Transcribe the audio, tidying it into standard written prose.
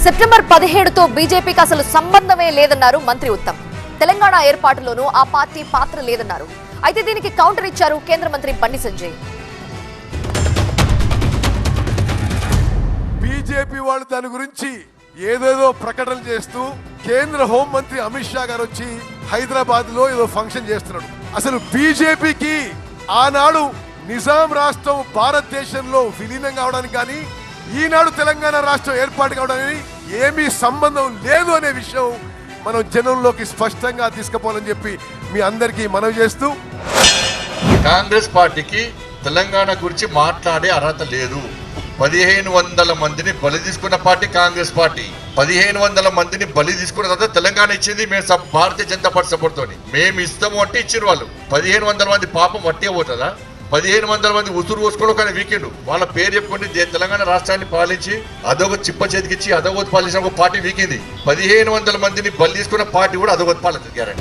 September 17తో బీజేపీకి అసలు సంబంధమే లేదన్నారు మంత్రి ఉత్తమ్. తెలంగాణ ఏర్పాటులోనూ ఆ పార్టీ పాత్ర లేదన్నారు. అయితే దీనికి కౌంటర్ ఇచ్చారు కేంద్ర మంత్రి బండి సంజయ్. బీజేపీ వాళ్ళు దాని గురించి ఏదేదో ప్రకటన చేస్తూ కేంద్ర హోంమంత్రి అమిత్ షా గారు వచ్చి హైదరాబాద్ లో ఏదో ఫంక్షన్ చేస్తున్నాడు. అసలు బీజేపీకి ఆనాడు నిజాం రాష్ట్రం భారతదేశంలో విలీనం కావడానికి కానీ ఈనాడు తెలంగాణ రాష్ట్రం ఏర్పాటు కావడానికి ఏమీ సంబంధం లేదు అనే విషయం మనం జనంలోకి స్పష్టంగా తీసుకుపోవాలని చెప్పి మీ అందరికీ మనవి చేస్తూ, కాంగ్రెస్ పార్టీకి తెలంగాణ గురించి మాట్లాడే అర్హత లేదు. 1500 మందిని బలి తీసుకున్న పార్టీ కాంగ్రెస్ పార్టీ. 1500 మందిని బలి తీసుకున్న తర్వాత తెలంగాణ ఇచ్చింది మేము భారతీయ జనతా పార్టీ సపోర్ట్ తోని. మేము ఇస్తాము అంటే ఇచ్చిన వాళ్ళు 1500 మంది పాపం వట్టే పోతుందా? 1500 మంది ఉసురు పోసుకోవడం కానీ వీకెండ్ వాళ్ళ పేరు చెప్పుకుని తెలంగాణ రాష్ట్రాన్ని పాలించి అదొక చిప్ప చేతికిచ్చి అదొకటి పాలించిన ఒక పార్టీ వీకింది. 1500 మందిని బలి తీసుకున్న పార్టీ కూడా అదొకటి పాలించారు.